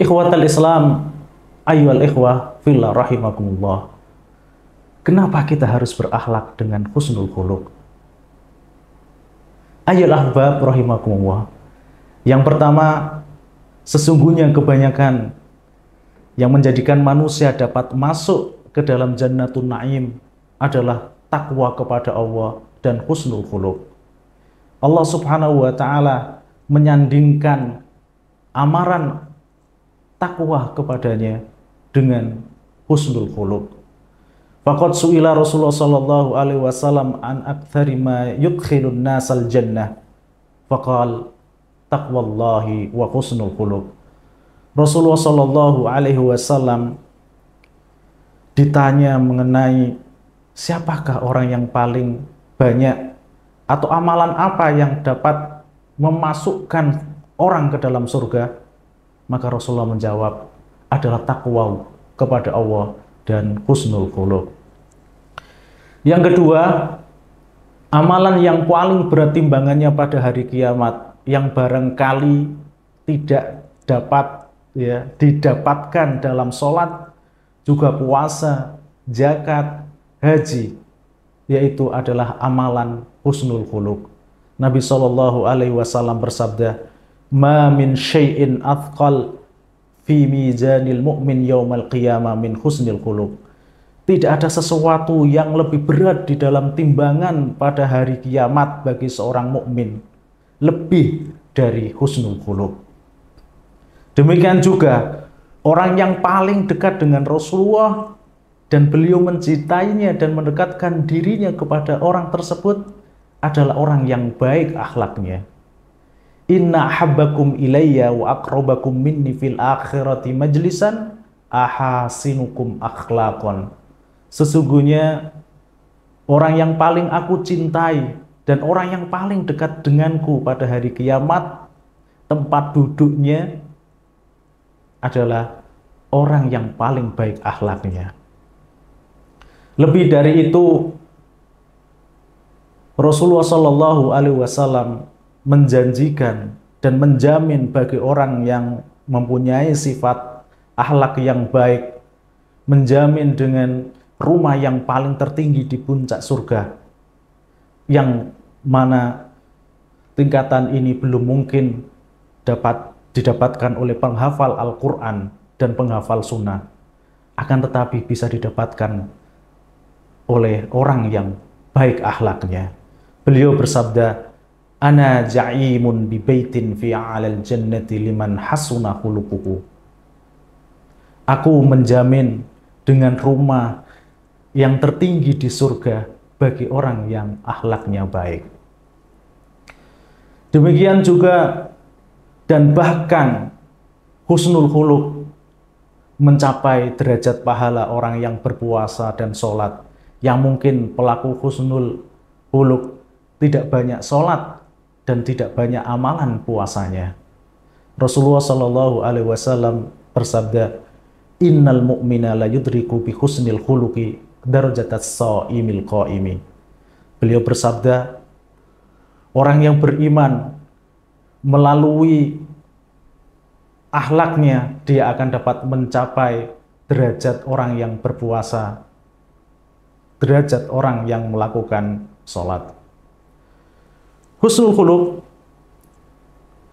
Ikhwatal Islam, ayyuhal ikhwah fillah rahimakumullah. Kenapa kita harus berakhlak dengan husnul khuluq? Ayyuhal ahbab rahimakumullah. Yang pertama, sesungguhnya kebanyakan yang menjadikan manusia dapat masuk ke dalam Jannatul Na'im adalah takwa kepada Allah dan husnul khuluq. Allah Subhanahu wa taala menyandingkan amaran takwa kepadanya dengan husnul khuluq. Faqad su'ila Rasulullah sallallahu alaihi wasallam an aktsari ma yudkhilun nasal jannah. Faqal taqwallahi wa husnul khuluq. Rasulullah sallallahu alaihi wasallam ditanya mengenai siapakah orang yang paling banyak atau amalan apa yang dapat memasukkan orang ke dalam surga. Maka Rasulullah menjawab, adalah takwa kepada Allah dan husnul khuluq. Yang kedua, amalan yang paling berat timbangannya pada hari kiamat, yang barangkali tidak dapat didapatkan dalam sholat, juga puasa, zakat, haji, yaitu adalah amalan husnul khuluq. Nabi SAW bersabda, ma min syai'in athqal fi mizanil mu'min yaumal qiyamah min husnil khuluq. Tidak ada sesuatu yang lebih berat di dalam timbangan pada hari kiamat bagi seorang mukmin lebih dari husnul khuluq. Demikian juga orang yang paling dekat dengan Rasulullah dan beliau mencintainya dan mendekatkan dirinya kepada orang tersebut adalah orang yang baik akhlaknya. Inna habbakum ilayya wa aqrabakum minni fil akhirati majlisan ahasinukum akhlaqan. Sesungguhnya orang yang paling aku cintai dan orang yang paling dekat denganku pada hari kiamat, tempat duduknya adalah orang yang paling baik akhlaknya. Lebih dari itu, Rasulullah Shallallahu Alaihi Wasallam menjanjikan dan menjamin bagi orang yang mempunyai sifat akhlak yang baik, menjamin dengan rumah yang paling tertinggi di puncak surga, yang mana tingkatan ini belum mungkin dapat didapatkan oleh penghafal Al-Quran dan penghafal sunnah, akan tetapi bisa didapatkan oleh orang yang baik akhlaknya. Beliau bersabda, ana ja'imun bi baitin fi 'alal jannati liman hasuna khuluquhu. Aku menjamin dengan rumah yang tertinggi di surga bagi orang yang akhlaknya baik. Demikian juga dan bahkan husnul khuluq mencapai derajat pahala orang yang berpuasa dan sholat, yang mungkin pelaku husnul khuluq tidak banyak sholat dan tidak banyak amalan puasanya. Rasulullah Shallallahu Alaihi Wasallam bersabda, innal mu'mina la yudriku bi husnil khuluqi darajatas shaimil qaimi. Beliau bersabda, orang yang beriman melalui akhlaknya dia akan dapat mencapai derajat orang yang berpuasa, derajat orang yang melakukan sholat. Husnul khuluq,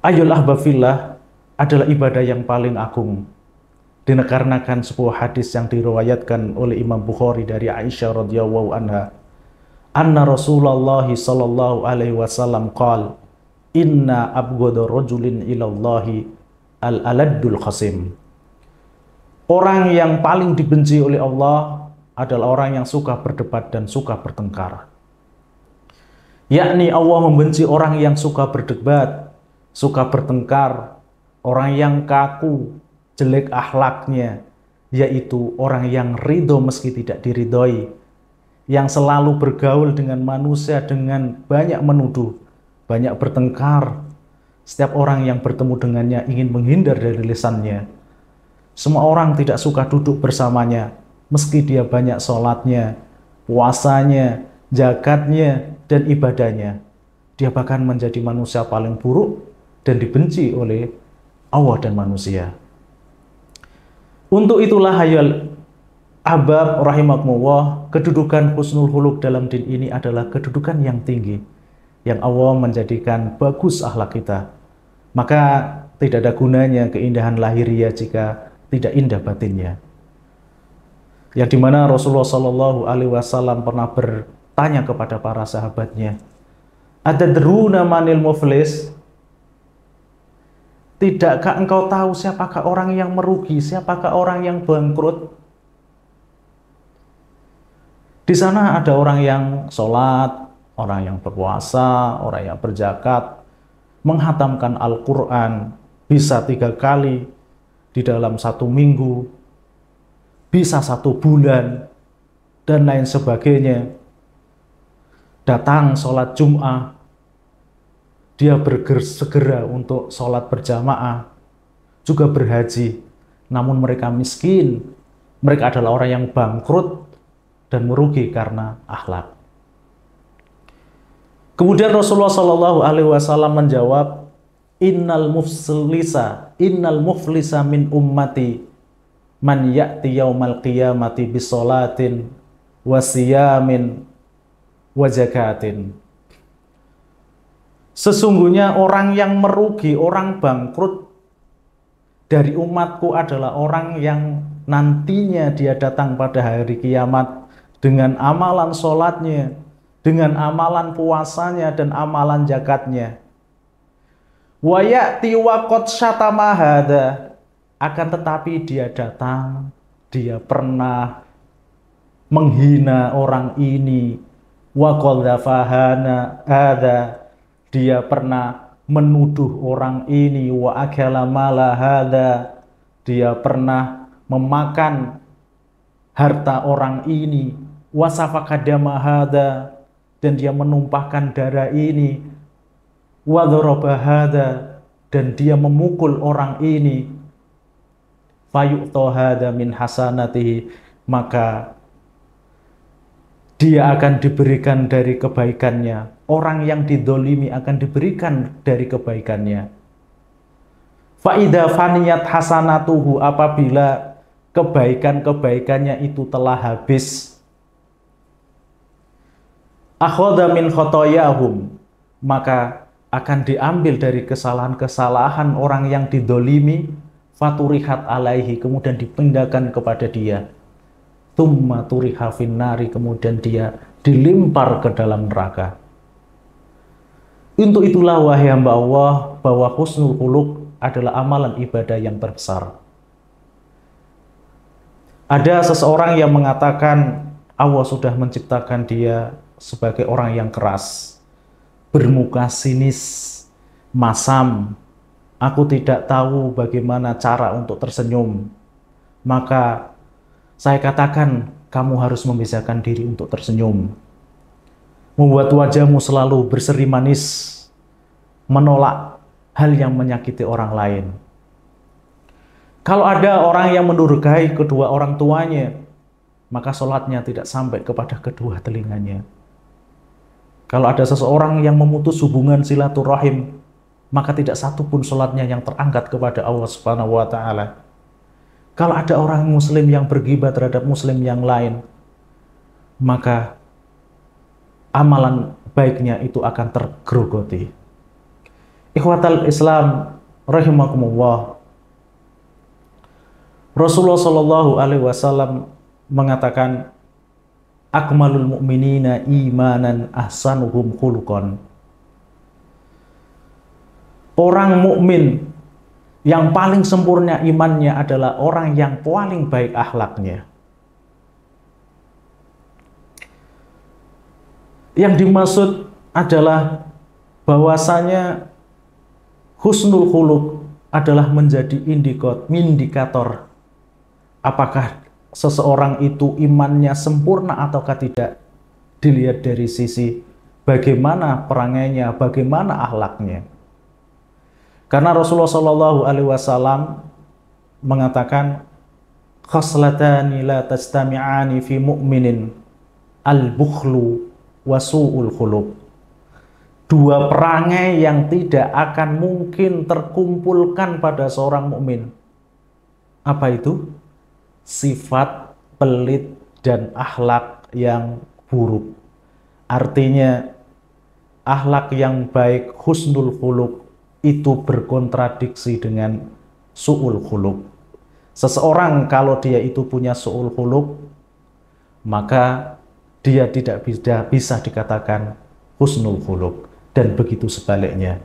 ayyul ahbafillah, adalah ibadah yang paling agung. Dikarenakan sebuah hadis yang diriwayatkan oleh Imam Bukhari dari Aisyah radhiyallahu anha, anna Rasulullah sallallahu alaihi wasallam qala, inna abghadha rajulin ilallahi al-aladdul qasim. Orang yang paling dibenci oleh Allah adalah orang yang suka berdebat dan suka bertengkar. Yakni Allah membenci orang yang suka berdebat, suka bertengkar, orang yang kaku, jelek akhlaknya, yaitu orang yang ridho meski tidak diridhoi, yang selalu bergaul dengan manusia dengan banyak menuduh, banyak bertengkar. Setiap orang yang bertemu dengannya ingin menghindar dari lisannya. Semua orang tidak suka duduk bersamanya, meski dia banyak sholatnya, puasanya, zakatnya, dan ibadahnya. Dia bahkan menjadi manusia paling buruk dan dibenci oleh Allah dan manusia. Untuk itulah hayal ahbab rahimakumullah, kedudukan husnul khuluq dalam din ini adalah kedudukan yang tinggi, yang Allah menjadikan bagus akhlak kita. Maka tidak ada gunanya keindahan lahiriah jika tidak indah batinnya. Yang dimana Rasulullah Shallallahu Alaihi Wasallam pernah bertanya kepada para sahabatnya, "Atadruna manil muflis?" Tidakkah engkau tahu siapakah orang yang merugi, siapakah orang yang bangkrut? Di sana ada orang yang sholat, orang yang berpuasa, orang yang berzakat, menghatamkan Al-Quran bisa 3 kali di dalam 1 minggu, bisa 1 bulan, dan lain sebagainya. Datang sholat Jum'ah, dia segera untuk sholat berjamaah, juga berhaji, namun mereka miskin, mereka adalah orang yang bangkrut dan merugi karena akhlak. Kemudian Rasulullah Shallallahu Alaihi Wasallam menjawab, innal muflisa min ummati man ya'ti yaumal qiyamati bisolatin wasiyamin wajakatin. Sesungguhnya orang yang merugi, orang bangkrut dari umatku adalah orang yang nantinya dia datang pada hari kiamat dengan amalan sholatnya, dengan amalan puasanya dan amalan zakatnya. Wa ya'ti wa qad syatama hadza, akan tetapi dia datang, dia pernah menghina orang ini, wa qadzafahana hadza, dia pernah menuduh orang ini, wa akala mala hadza, dia pernah memakan harta orang ini, wa safaka dama hadza, dan dia menumpahkan darah ini, wa dzaraba hadza, dan dia memukul orang ini, fayu'ta hadza min hasanatihi, maka dia akan diberikan dari kebaikannya. Orang yang didolimi akan diberikan dari kebaikannya. Fa'idha faniyat hasanatuhu, apabila kebaikan-kebaikannya itu telah habis, akhadha min khotoyahum, maka akan diambil dari kesalahan-kesalahan orang yang didolimi, faturihat alaihi, kemudian dipindahkan kepada dia. Tumma turiha finnari, kemudian dia dilimpar ke dalam neraka. Untuk itulah wahai hamba Allah, bahwa husnul khuluq adalah amalan ibadah yang terbesar. Ada seseorang yang mengatakan Allah sudah menciptakan dia sebagai orang yang keras, bermuka sinis, masam. Aku tidak tahu bagaimana cara untuk tersenyum. Maka saya katakan, kamu harus membiasakan diri untuk tersenyum. Membuat wajahmu selalu berseri manis, menolak hal yang menyakiti orang lain. Kalau ada orang yang mendurgai kedua orang tuanya, maka sholatnya tidak sampai kepada kedua telinganya. Kalau ada seseorang yang memutus hubungan silaturahim, maka tidak satu pun sholatnya yang terangkat kepada Allah Subhanahu wa Ta'ala. Kalau ada orang muslim yang bergibah terhadap muslim yang lain, maka amalan baiknya itu akan tergerogoti. Ikhwatal Islam rahimakumullah, Rasulullah Shallallahu Alaihi Wasallam mengatakan, akmalul mu'minina imanan ahsanuhum khuluqan. Orang mukmin yang paling sempurna imannya adalah orang yang paling baik akhlaknya. Yang dimaksud adalah bahwasanya husnul khuluq adalah menjadi indikator apakah seseorang itu imannya sempurna ataukah tidak, dilihat dari sisi bagaimana perangainya, bagaimana akhlaknya. Karena Rasulullah Shallallahu Alaihi Wasallam mengatakan, khoslatani la tastami'ani fi mu'minin, al-bukhlu wa su'ul khuluq. Dua perangai yang tidak akan mungkin terkumpulkan pada seorang mukmin. Apa itu? sifat pelit dan akhlak yang buruk. Artinya akhlak yang baik, husnul khuluq, itu berkontradiksi dengan su'ul khuluq. Seseorang kalau dia itu punya su'ul khuluq, maka dia tidak bisa dikatakan husnul khuluq, dan begitu sebaliknya.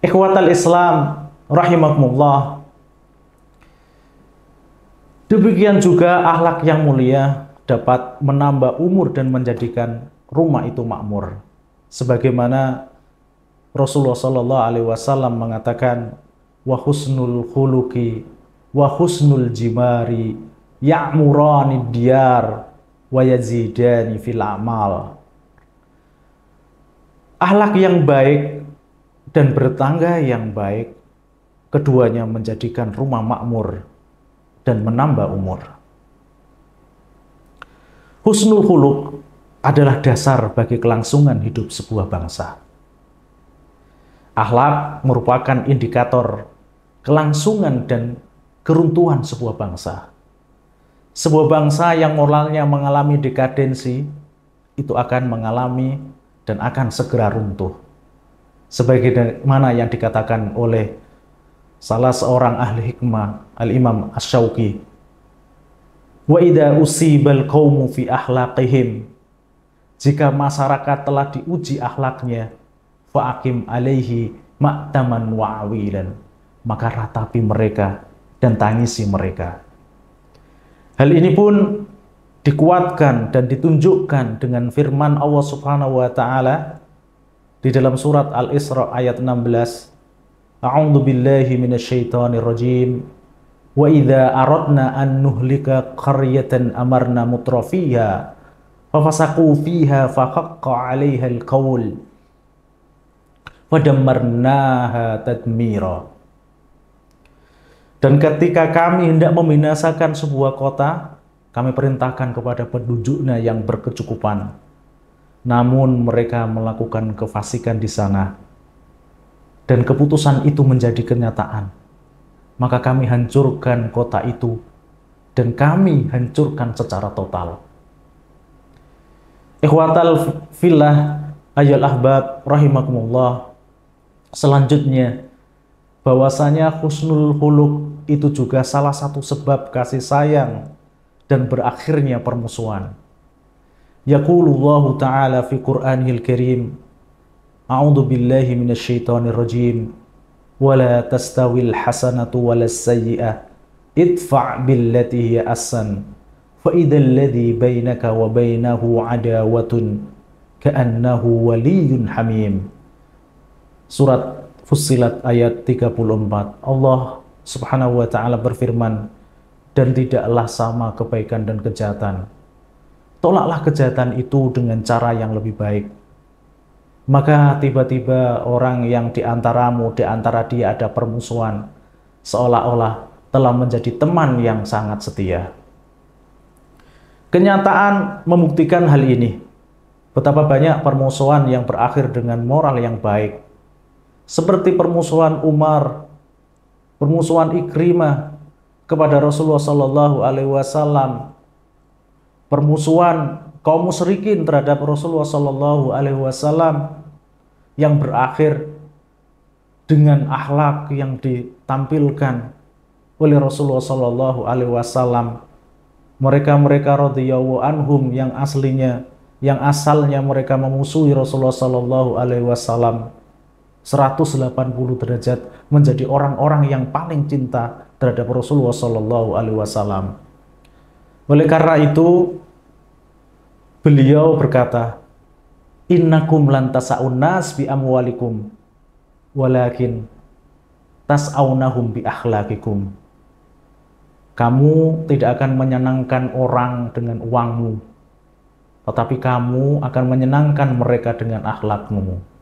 Ikhwatal Islam rahimakumullah, demikian juga akhlak yang mulia dapat menambah umur dan menjadikan rumah itu makmur. Sebagaimana Rasulullah Shallallahu Alaihi Wasallam mengatakan, wa husnul khuluqi wa husnul jimari ya'murani diyar wa yazidani fil amal. Akhlak yang baik dan bertangga yang baik, keduanya menjadikan rumah makmur dan menambah umur. Husnul khuluq adalah dasar bagi kelangsungan hidup sebuah bangsa. Akhlak merupakan indikator kelangsungan dan keruntuhan sebuah bangsa. Sebuah bangsa yang moralnya mengalami dekadensi, itu akan mengalami dan akan segera runtuh. Sebagaimana yang dikatakan oleh salah seorang ahli hikmah, Al-Imam Asy-Syauqi, wa idza usibal qaumu fi akhlaqihim, jika masyarakat telah diuji akhlaknya, fa'akim alaihi ma'taman wa'awilan, maka ratapi mereka dan tangisi mereka. Hal ini pun dikuatkan dan ditunjukkan dengan firman Allah Subhanahu wa taala di dalam surat Al-Isra ayat 16. A'udzu billahi minasyaitonir rajim. Wa idza aradna an nuhlika qaryatan amarna mutrafiha fafasaqu fiha fahaqqa 'alaiha al-qaul fadammarnaha tadmira. Dan ketika kami hendak membinasakan sebuah kota, kami perintahkan kepada penduduknya yang berkecukupan, namun mereka melakukan kefasikan di sana, dan keputusan itu menjadi kenyataan. Maka kami hancurkan kota itu, dan kami hancurkan secara total. Ikhwatal fillah ayyuhal ahbab rahimakumullah. Selanjutnya, bahwasanya husnul khuluq itu juga salah satu sebab kasih sayang dan berakhirnya permusuhan. Yaqulullahu ta'ala fi Qur'anil Karim, a'udzu billahi minasyaitonir rajim, wala tastawil hasanatu walas sayyi'ah idfa' billati hiya ahsan fa idzal ladzi bainaka wa bainahu adawatun ka'annahu waliyyun hamim. Surat Fussilat ayat 34. Allah Subhanahu wa ta'ala berfirman, dan tidaklah sama kebaikan dan kejahatan. Tolaklah kejahatan itu dengan cara yang lebih baik. Maka tiba-tiba orang yang di antaramu, di antara dia ada permusuhan, seolah-olah telah menjadi teman yang sangat setia. Kenyataan membuktikan hal ini. Betapa banyak permusuhan yang berakhir dengan moral yang baik. Seperti permusuhan Umar, permusuhan Ikrimah kepada Rasulullah Sallallahu Alaihi Wasallam, permusuhan kaum musyrikin terhadap Rasulullah Sallallahu Alaihi Wasallam yang berakhir dengan akhlak yang ditampilkan oleh Rasulullah Sallallahu Alaihi Wasallam. Mereka radhiyallahu anhum yang asalnya mereka memusuhi Rasulullah Sallallahu Alaihi Wasallam 180 derajat menjadi orang-orang yang paling cinta terhadap Rasulullah Sallallahu Alaihi Wasallam. Oleh karena itu, beliau berkata, innakum lan tas'aun nas bi amwalikum walakin tas'aunahum bi akhlaqikum. Kamu tidak akan menyenangkan orang dengan uangmu, tetapi kamu akan menyenangkan mereka dengan akhlakmu.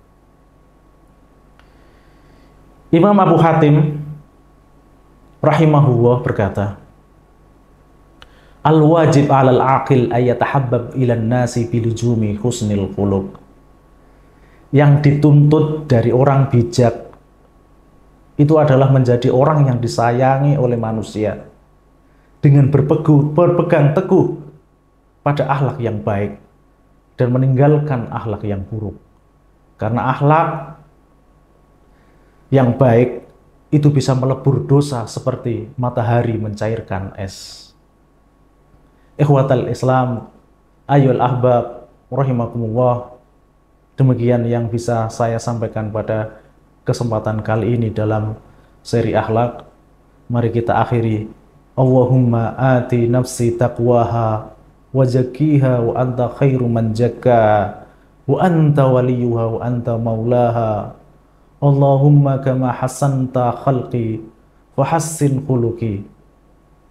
Imam Abu Hatim rahimahullah berkata, al-wajib 'alal aqil ayatahabbab ilan nasi bilujumi husnil khuluq. Yang dituntut dari orang bijak itu adalah menjadi orang yang disayangi oleh manusia dengan berpegang teguh pada akhlak yang baik dan meninggalkan akhlak yang buruk. Karena akhlak yang baik itu bisa melebur dosa seperti matahari mencairkan es. Ikhwatal Islam, ayyul ahbab, rahimakumullah. Demikian yang bisa saya sampaikan pada kesempatan kali ini dalam seri akhlak. Mari kita akhiri. Allahumma ati nafsi taqwaha wa zakkiha wa anta khairu man zakka wa anta waliyuha wa anta maulaha. Allahumma kama hasanta khalqi wa hassin khuluqi.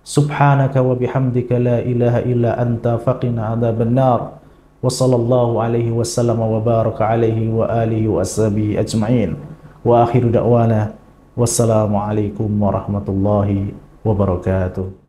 Subhanaka wa bihamdika la ilaha illa anta faqina adzaban nar. Wa sallallahu alaihi wasallam wa baraka alaihi wa alihi wa ashabihi ajma'in. Wa akhiru da'wana wassalamu alaikum warahmatullahi wabarakatuh.